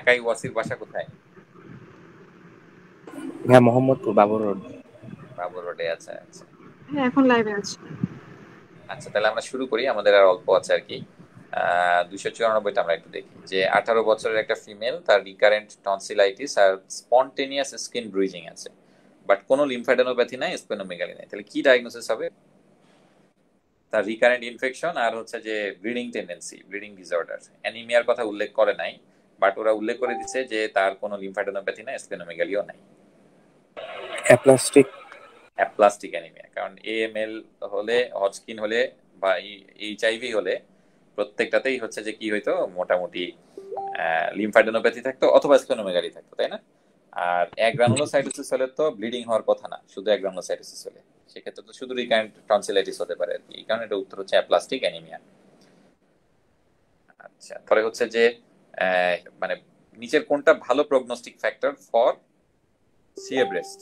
ঢাকায় ওয়াসির বাসা কোথায়? হ্যাঁ, মোহাম্মদপুর বাবর রোড। বাবর রোডে। আচ্ছা আচ্ছা হ্যাঁ, এখন লাইভে আছে। আচ্ছা, তাহলে আমরা শুরু করি, আমাদের আর অল্প আছে আর কি। 294টা আমরা একটু দেখি যে 18 বছরের একটা ফিমেল, তার রিকারেন্ট টনসিলাইটিস আর স্পন্টেনিয়াস স্কিন ব্রুজিং আছে, বাট কোনো লিম্ফাডেনোপ্যাথি নাই, স্প্লেনোমেগালি নাই। তাহলে কি ডায়াগনোসিস হবে? তার রিকারেন্ট ইনফেকশন আর হচ্ছে যে ব্লিডিং টেন্ডেন্সি, ব্লিডিং ডিসঅর্ডার। অ্যানিমিয়ার কথা উল্লেখ করে নাই, বাট ওরা উল্লেখ করে দিচ্ছে যে তার কোনো লিম্ফাডেনোপ্যাথি নাই, স্প্লেনোমেগালিও নাই। অ্যাপ্লাস্টিক। অ্যাপ্লাস্টিক অ্যানিমিয়া, কারণ এএমএল হলে, হজকিন হলে বা এইচআইভি হলে প্রত্যেকটাতেই হচ্ছে যে কি হইতো, মোটামুটি লিম্ফাডেনোপ্যাথি থাকতো অথবা স্প্লেনোমেগালি থাকতো, তাই না? আর অ্যাগ্রানুলোসাইটোসিস হলে তো ব্লিডিং হওয়ার কথা না, শুধু অ্যাগ্রানুলোসাইটোসিস হলে সেক্ষেত্রে তো শুধু রিকারেন্ট টনসিলাইটিস হতে পারে আর কি। এই কারণে এটা উত্তর হচ্ছে অ্যাপ্লাস্টিক অ্যানিমিয়া। আচ্ছা, পরে হচ্ছে যে মানে নিচের কোনটা ভালো prognostic factor for CA breast?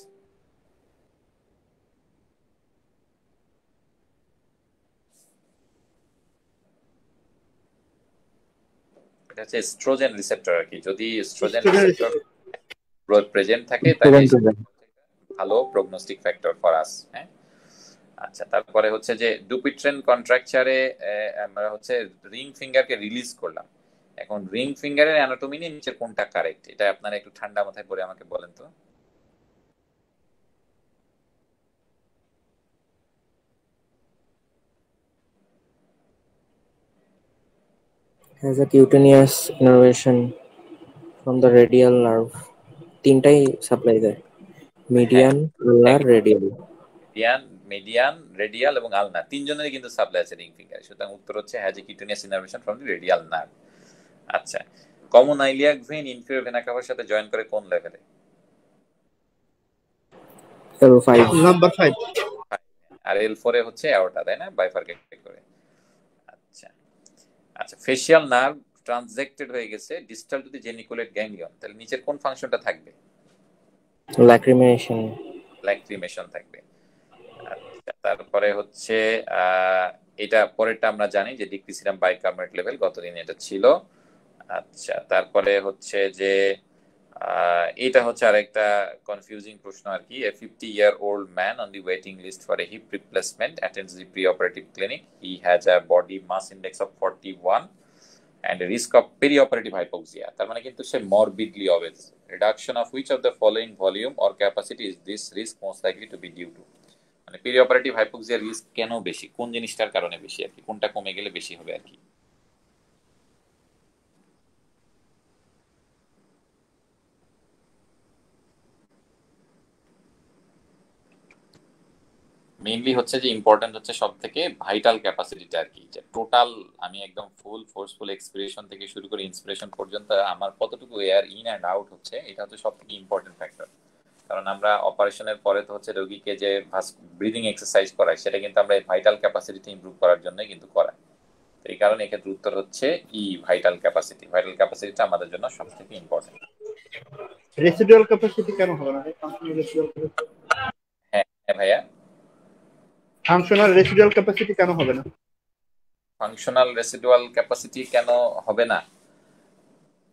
এটা হচ্ছে এস্ট্রোজেন রিসেপ্টর আর কি। যদি এস্ট্রোজেন রিসেপ্টর প্রেজেন্ট থাকে তাহলে ভালো প্রগনোস্টিক ফ্যাক্টর ফর আস। হ্যাঁ, আচ্ছা, তারপরে হচ্ছে যে ডুপিট্রেন কন্ট্রাকচারে আমরা হচ্ছে রিং ফিঙ্গারকে রিলিজ করলাম। এখন রিং ফিঙ্গারের অ্যানাটমি নিয়ে নিচের কোনটা কারেক্ট, এটা আপনারা একটু ঠান্ডা মাথায় পড়ে আমাকে বলেন তো। has a cutaneous innervation from the radial nerve. তিনটাই সাপ্লাই দেয়, median, ruler, radial. Median, median, radial এবং আলনার তিনজনেরই কিন্তু সাপ্লাই আছে রিং ফিঙ্গারে, সুতরাং উত্তর হচ্ছে has a cutaneous innervation from the radial nerve. আচ্ছা, common iliac vein inferior vena কাভার সাথে জয়েন করে কোন লেভেলে? L5। নাম্বার 5। আর L4 এ হচ্ছে অ্যাওর্টা, তাই না, বাইফারকেট করে। আচ্ছা আচ্ছা, ফেশিয়াল নার্ভ ট্রানজেক্টেড হয়ে গেছে distal to the geniculate ganglion, তাহলে নিচের কোন ফাংশনটা থাকবে? ল্যাক্রিমেশন। ল্যাক্রিমেশন থাকবে। আচ্ছা, তারপরে হচ্ছে এটা পরেরটা আমরা জানি যে ডিক্রিসিরাম বাইকার্বনেট লেভেল, গতদিন এটা ছিল। আচ্ছা, তারপরে হচ্ছে যে এটা হচ্ছে আরেকটা কনফিউজিং প্রশ্ন আর কি। A 50-year-old man on the waiting list for a hip replacement attends the pre-operative clinic. He has a body mass index of 41 and a risk of perioperative hypoxia. তার মানে কিন্তু সে morbidly obese. Reduction of which of the following volume or capacity is this risk most likely to be due to? মানে perioperative hypoxia risk কেন বেশি, কোন জিনিসটার কারণে বেশি আর কি, কোনটা কমে গেলে বেশি হবে আর কি? মেইনলি হচ্ছে যে ইম্পর্টেন্ট হচ্ছে সব থেকে ভাইটাল ক্যাপাসিটিটা আর কি, যে টোটাল আমি একদম ফুল ফোর্সফুল এক্সপিরেশন থেকে শুরু করে ইন্সপিরেশন পর্যন্ত আমার কতটুকু এয়ার ইন অ্যান্ড আউট হচ্ছে, এটা হচ্ছে সব থেকে ইম্পর্টেন্ট ফ্যাক্টর। কারণ আমরা অপারেশনের পরে তো হচ্ছে রোগীকে যে ব্রিদিং এক্সারসাইজ করাই, সেটা কিন্তু আমরা এই ভাইটাল ক্যাপাসিটিতে ইমপ্রুভ করার জন্যই কিন্তু করাই। তো এই কারণে এক্ষেত্রে উত্তর হচ্ছে ই ভাইটাল ক্যাপাসিটি। ভাইটাল ক্যাপাসিটিটা আমাদের জন্য সব থেকে ইম্পর্টেন্ট। রেসিডুয়াল ক্যাপাসিটি কেন হবে না? হ্যাঁ ভাইয়া, ফাংশনাল রেসিডুয়াল ক্যাপাসিটি কেন হবে না? ফাংশনাল রেসিডুয়াল ক্যাপাসিটি কেন হবে না?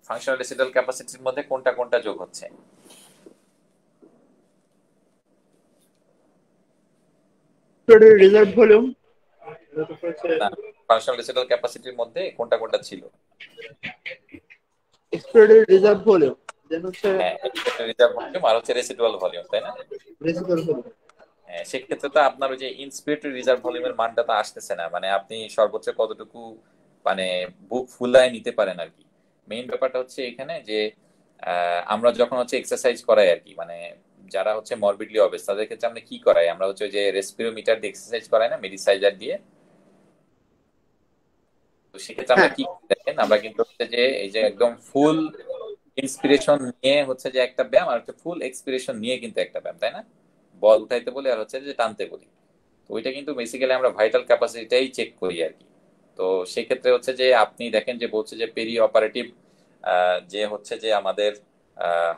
ফাংশনাল রেসিডুয়াল ক্যাপাসিটির মধ্যে কোনটা কোনটা যোগ হচ্ছে? Reserve volume. ফাংশনাল রেসিডুয়াল ক্যাপাসিটির মধ্যে কোনটা কোনটা ছিল? এক্সপ্রেডেড রিজার্ভ ভলিউম, দেন হচ্ছে হ্যাঁ, এক্সপেক্টেড রিজার্ভ ভলিউম আর হচ্ছে রেসিডুয়াল ভলিউম, তাই না? Residual volume. হ্যাঁ, সেক্ষেত্রে তো আপনার ওই যে ইন্সপিরেটরি রিজার্ভ ভলিউমের মানটা তো আসতেছে না, মানে আপনি সর্বোচ্চ কতটুকু মানে বুক ফুলায় নিতে পারেন আর কি। মেইন ব্যাপারটা হচ্ছে এখানে যে আমরা যখন হচ্ছে এক্সারসাইজ করাই আর কি, মানে যারা হচ্ছে মরবিডলি অবেস তাদের ক্ষেত্রে আমরা কি করাই, আমরা হচ্ছে যে রেসপিরোমিটার দিয়ে এক্সারসাইজ করাই না, মেডিসাইজার দিয়ে। তো সেক্ষেত্রে আমরা কি দেখেন, আমরা কিন্তু হচ্ছে যে এই যে একদম ফুল ইন্সপিরেশন নিয়ে হচ্ছে যে একটা ব্যায়াম, আর হচ্ছে ফুল এক্সপিরেশন নিয়ে কিন্তু একটা ব্যায়াম, তাই না? বল উঠাইতে বলি আর হচ্ছে যে টানতে বলি। তো ওইটা কিন্তু বেসিক্যালি আমরা ভাইটাল ক্যাপাসিটিটাই চেক করি আর কি। তো সেক্ষেত্রে হচ্ছে যে আপনি দেখেন যে বলছে যে পেরি অপারেটিভ যে হচ্ছে যে আমাদের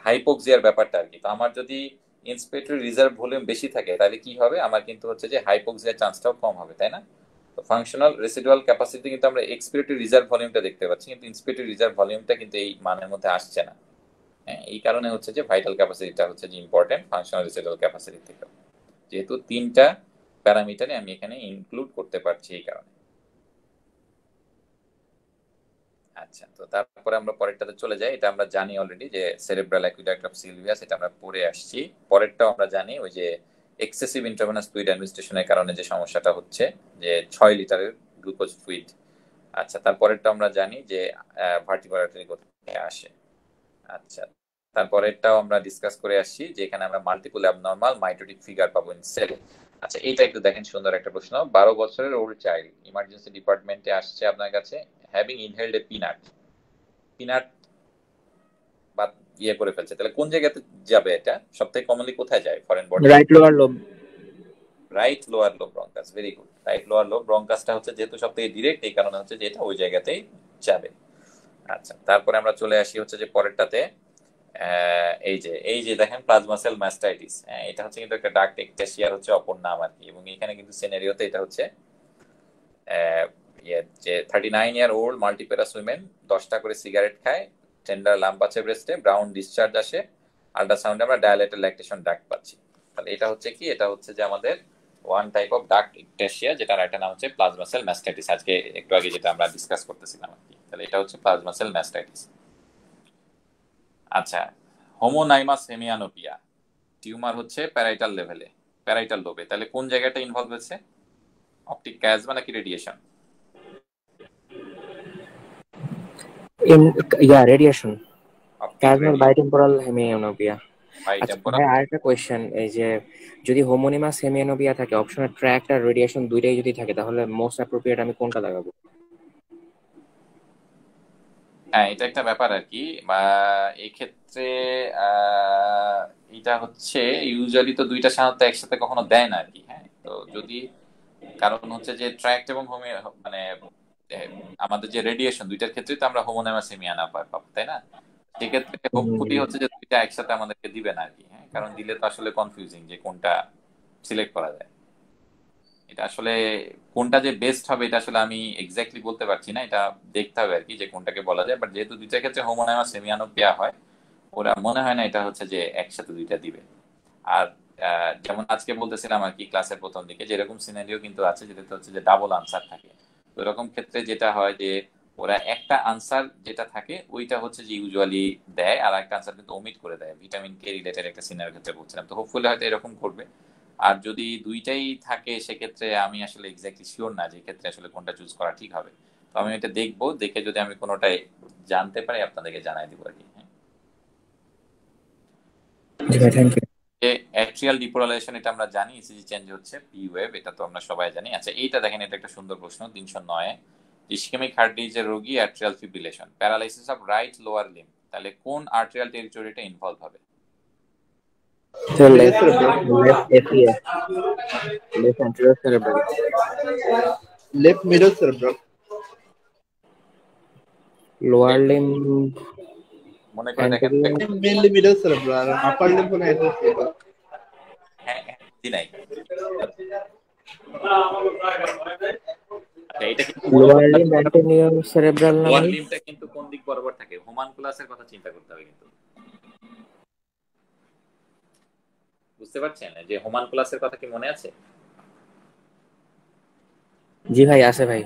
হাইপোক্সিয়ার ব্যাপারটা আর কি। তো আমার যদি ইন্সপিরেটরি রিজার্ভ ভলিউম বেশি থাকে তাহলে কি হবে, আমার কিন্তু হচ্ছে যে হাইপোক্সিয়ার চান্সটাও কম হবে, তাই না? তো তো ফাংশনাল রেসিডুয়াল ক্যাপাসিটি কিন্তু আমরা এক্সপিরেটরি রিজার্ভ ভলিউমটা দেখতে পাচ্ছি, কিন্তু ইন্সপিরেটরি রিজার্ভ ভলিউমটা কিন্তু এই মানের মধ্যে আসছে না। হ্যাঁ, এই কারণে হচ্ছে যে ভাইটাল ক্যাপাসিটিটা হচ্ছে যে ইম্পর্টেন্ট ফাংশনাল রেসিডুয়াল ক্যাপাসিটি থেকে, যেহেতু তিনটা প্যারামিটারে আমি এখানে ইনক্লুড করতে পারছি এই কারণে। আচ্ছা, তো তারপরে আমরা পরেরটাতে চলে যাই। এটা আমরা জানি অলরেডি যে সেরেব্রাল অ্যাকুইডাক্ট অফ সিলভিয়াস, এটা আমরা পড়ে আসছি। পরেরটাও আমরা জানি ওই যে এক্সেসিভ ইন্ট্রাভেনাস ফ্লুইড অ্যাডমিনিস্ট্রেশনের কারণে যে সমস্যাটা হচ্ছে যে 6 লিটারের গ্লুকোজ ফ্লুইড। আচ্ছা, তারপরেরটা আমরা জানি যে ভার্টিব্রাল আর্টারি কোথায় আসে। আচ্ছা, তারপরেরটাও আমরা ডিসকাস করে আসছি যে এখানে আমরা মাল্টিপল অ্যাবনরমাল মাইটোটিক ফিগার পাবো ইন সেল। আচ্ছা, এইটা একটু দেখেন, সুন্দর একটা প্রশ্ন। 12 বছরের ওল্ড চাইল্ড ইমার্জেন্সি ডিপার্টমেন্টে আসছে আপনার কাছে, হ্যাভিং ইনহেলড এ পিনাট বা ইয়ে করে ফেলছে, তাহলে কোন জায়গাতে যাবে? এটা সবথেকে কমনলি কোথায় যায়? Foreign body. Right lower lobe. Right lower lobe bronchus, very good. Right lower lobe ব্রঙ্কাসটা হচ্ছে যেহেতু সবথেকে ডিরেক্ট, এই কারণে হচ্ছে যে এটা ওই জায়গাতেই যাবে। আচ্ছা, তারপরে আমরা চলে আসি হচ্ছে যে পরেরটাতে। এই যে দেখেন প্লাজমা সেল ম্যাস্টাইটিস, এটা হচ্ছে কিন্তু একটা ডাক্ট একটেশিয়ার হচ্ছে অপর নাম আর কি। এবং এখানে কিন্তু সিনারিওতে এটা হচ্ছে যে 39 ইয়ার ওল্ড মাল্টিপ্যারাস উইমেন 10টা করে সিগারেট খায়, টেন্ডার লাম্প আছে ব্রেস্টে, ব্রাউন ডিসচার্জ আসে, আল্ট্রাসাউন্ডে আমরা ডায়ালেটেড ল্যাকটেশন ডাক্ট পাচ্ছি। তাহলে এটা হচ্ছে কি? এটা হচ্ছে যে আমাদের ওয়ান টাইপ অফ ডাক্ট একটেশিয়া, যেটার একটা নাম হচ্ছে প্লাজমা সেল ম্যাস্টাইটিস, আজকে একটু আগে যেটা আমরা ডিসকাস করতেছিলাম আর কি। তাহলে এটা হচ্ছে প্লাজমা সেল ম্যাস্টাইটিস। আচ্ছা, হোমোনাইমাস হেমিয়ানোপিয়া টিউমার হচ্ছে প্যারাইটাল লেভেলে, প্যারাইটাল লোবে, তাহলে কোন জায়গাটা ইনভলভ হচ্ছে? অপটিক ক্যাজমা নাকি রেডিয়েশন? রেডিয়েশন। ক্যাজমাল বাইটেম্পোরাল হেমিয়ানোপিয়া। আচ্ছা ভাই, আরেকটা কোয়েশ্চেন, এই যে যদি হোমোনিমাস হেমিয়ানোপিয়া থাকে, অপশনে ট্র্যাক্ট আর রেডিয়েশন দুইটাই যদি থাকে, তাহলে মোস্ট অ্যাপ্রোপ্রিয়েট আমি কোনটা লাগাবো? হ্যাঁ, এটা একটা ব্যাপার আর কি। এই ক্ষেত্রে এটা হচ্ছে ইউজুয়ালি তো দুইটা সাধারণত একসাথে কখনো দেয় না আর কি। হ্যাঁ, তো যদি কারণ হচ্ছে যে ট্র্যাক্ট এবং মানে আমাদের যে রেডিয়েশন, দুইটার ক্ষেত্রে তো আমরা হোমোনাইমাস হেমিয়ানা পাবো, তাই না? সেক্ষেত্রে হোপফুলি হচ্ছে যে দুইটা একসাথে আমাদেরকে দিবে না আর কি। হ্যাঁ, কারণ দিলে তো আসলে কনফিউজিং যে কোনটা সিলেক্ট করা যায়। এটা আসলে কোনটা যে বেস্ট হবে এটা আসলে আমি এক্স্যাক্টলি বলতে পারছি না, এটা দেখতে হবে আর কি যে কোনটাকে বলা যায়। বাট যেহেতু দুইটা ক্ষেত্রে হোমোনাইমাস সেমিয়ানোপিয়া হয়, ওরা মনে হয় না এটা হচ্ছে যে একসাথে দুইটা দিবে। আর যেমন আজকে বলতেছিলাম আর কি ক্লাসের প্রথম দিকে, যেরকম সিনারিও কিন্তু আছে যেটাতে হচ্ছে যে ডাবল আনসার থাকে। তো এরকম ক্ষেত্রে যেটা হয় যে ওরা একটা আনসার যেটা থাকে ওইটা হচ্ছে যে ইউজুয়ালি দেয়, আর একটা আনসার কিন্তু ওমিট করে দেয়। ভিটামিন কে রিলেটেড একটা সিনারির ক্ষেত্রে বলছিলাম, তো হোপফুলি হয়তো এরকম করবে। আর যদি দুইটাই থাকে সেক্ষেত্রে আমি আসলে এক্স্যাক্টলি শিওর না যে ক্ষেত্রে আসলে কোনটা চুজ করা ঠিক হবে। তো আমি এটা দেখবো, দেখে যদি আমি কোনোটাই জানতে পারি আপনাদেরকে জানাই দিব আর কি। Thank you. অ্যাট্রিয়াল ডিপোলারাইজেশন, এটা আমরা জানি ইসিজি চেঞ্জ হচ্ছে পি ওয়েভ, এটা তো আমরা সবাই জানি। আচ্ছা, এইটা দেখেন, এটা একটা সুন্দর প্রশ্ন 309 ইসকেমিক হার্ট ডিজিজের রোগী atrial fibrillation, paralysis of right lower limb, তাহলে কোন আর্টেরিয়াল টেরিটরিটা ইনভলভ হবে? Left middle cerebral. Lower limb মনে করে দেখেন। মেইনলি মিডল সেরেব্রাল আর আপার লিম্ব হলো অ্যান্টেরিয়র। হ্যাঁ, নাই এটা কিন্তু লোয়ার লিম্ব অ্যান্টেরিয়র সেরেব্রাল না? লোয়ার লিম্বটা কিন্তু কোন দিক বরাবর থাকে? হোমানকুলাসের কথা চিন্তা করতে হবে কিন্তু, বুঝতে পারছেন যে হোমানকুলাসের কথা কি মনে আছে? জি ভাই, আছে ভাই।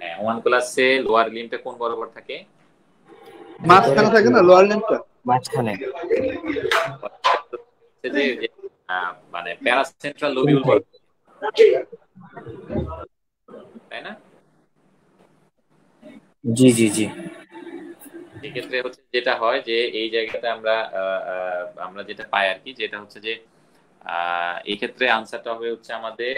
হ্যাঁ, হোমানকুলাসে লোয়ার লিম্বটা কোন বরাবর থাকে? মাঝখানে থাকে না লোয়ার লিম্বটা? মাঝখানে। যে মানে প্যারাসেন্ট্রাল লোবিউল বলে, তাই না? জি জি জি। সেক্ষেত্রে হচ্ছে যেটা হয় যে এই জায়গাতে আমরা যেটা পাই আর কি, যেটা হচ্ছে যে এই ক্ষেত্রে আনসারটা হবে হচ্ছে আমাদের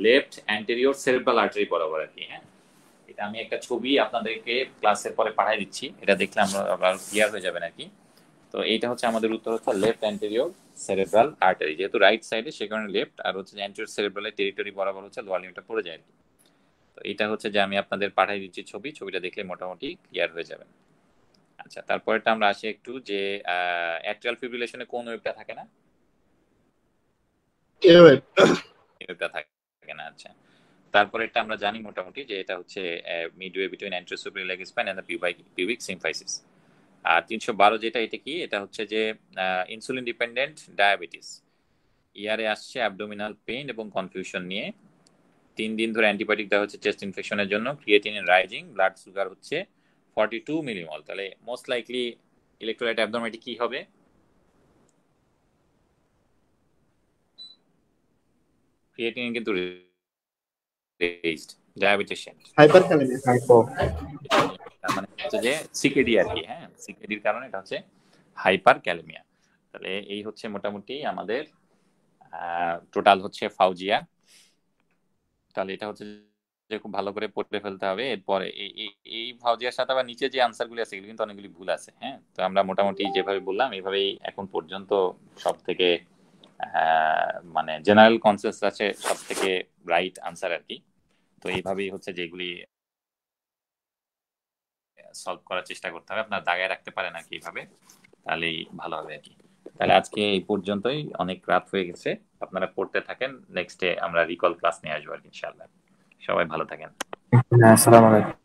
লেফট অ্যান্টেরিয়র সেরেব্রাল আর্টারি বরাবর আর কি। হ্যাঁ, এটা আমি একটা ছবি আপনাদেরকে ক্লাসের পরে পাঠিয়ে দিচ্ছি, এটা দেখলে আমরা আবার ক্লিয়ার হয়ে যাবে নাকি। তো এইটা হচ্ছে আমাদের উত্তর হচ্ছে লেফট অ্যান্টেরিয়র সেরেব্রাল আর্টারি, যেহেতু রাইট সাইডে সে কারণে লেফট, আর হচ্ছে অ্যান্টেরিয়র সেরেব্রালের টেরিটরি বরাবর হচ্ছে লোয়ার লিম্বটা পড়ে যায় আর কি। তো এটা হচ্ছে যে আমি আপনাদের পাঠিয়ে দিচ্ছি ছবিটা দেখলে মোটামুটি ক্লিয়ার হয়ে যাবে। আচ্ছা, তারপরেটা আমরা আসি একটু যে অ্যাট্রিয়াল ফিব্রিলেশনে কোন ওয়েভটা থাকে না? এ ওয়েভ। ওয়েভটা থাকে থাকে না। আচ্ছা, তারপরে এটা আমরা জানি মোটামুটি যে এটা হচ্ছে midway between anterosuperior iliac spine and the pubic symphysis. আর 312 যেটা, এটা কি? এটা হচ্ছে যে ইনসুলিন ডিপেন্ডেন্ট ডায়াবেটিস, ইয়ারে আসছে অ্যাবডোমিনাল পেইন এবং কনফিউশন নিয়ে। 3 দিন ধরে অ্যান্টিবায়োটিক দেওয়া হচ্ছে চেস্ট ইনফেকশনের জন্য, ক্রিয়েটিনিন রাইজিং, ব্লাড সুগার হচ্ছে 42 মিলিমল। তাহলে মোস্ট লাইকলি ইলেকট্রোলাইট অ্যাবনর্মালিটি কি হবে? ক্রিয়েটিনিন কিন্তু রেজড, ডায়াবেটিস হাইপারক্যালেমিয়া। মানে হচ্ছে যে সিকেডি আর কি। হ্যাঁ, সিকেডির কারণে এটা হচ্ছে হাইপার ক্যালেমিয়া। তাহলে এই হচ্ছে মোটামুটি আমাদের টোটাল হচ্ছে ফাউজিয়া। তাহলে এটা হচ্ছে যে খুব ভালো করে পড়ে ফেলতে হবে। এরপরে এই ফাউজিয়ার সাথে আবার নিচে যে আনসারগুলি আছে এগুলো কিন্তু অনেকগুলি ভুল আছে। হ্যাঁ, তো আমরা মোটামুটি যেভাবে বললাম এইভাবেই এখন পর্যন্ত সব থেকে মানে জেনারেল কনসেন্সাস আছে সব থেকে রাইট আনসার আর কি। তো এইভাবেই হচ্ছে যেগুলি সলভ করার চেষ্টা করতে হবে। আপনার দাগায় রাখতে পারেন আর কি এইভাবে, তাহলেই ভালো হবে আর কি। তাহলে আজকে এই পর্যন্তই, অনেক রাত হয়ে গেছে। আপনারা পড়তে থাকেন, নেক্সটে আমরা রিকল ক্লাস নিয়ে আসবো আর কি ইনশাআল্লাহ। সবাই ভালো থাকেন। আসসালামু আলাইকুম।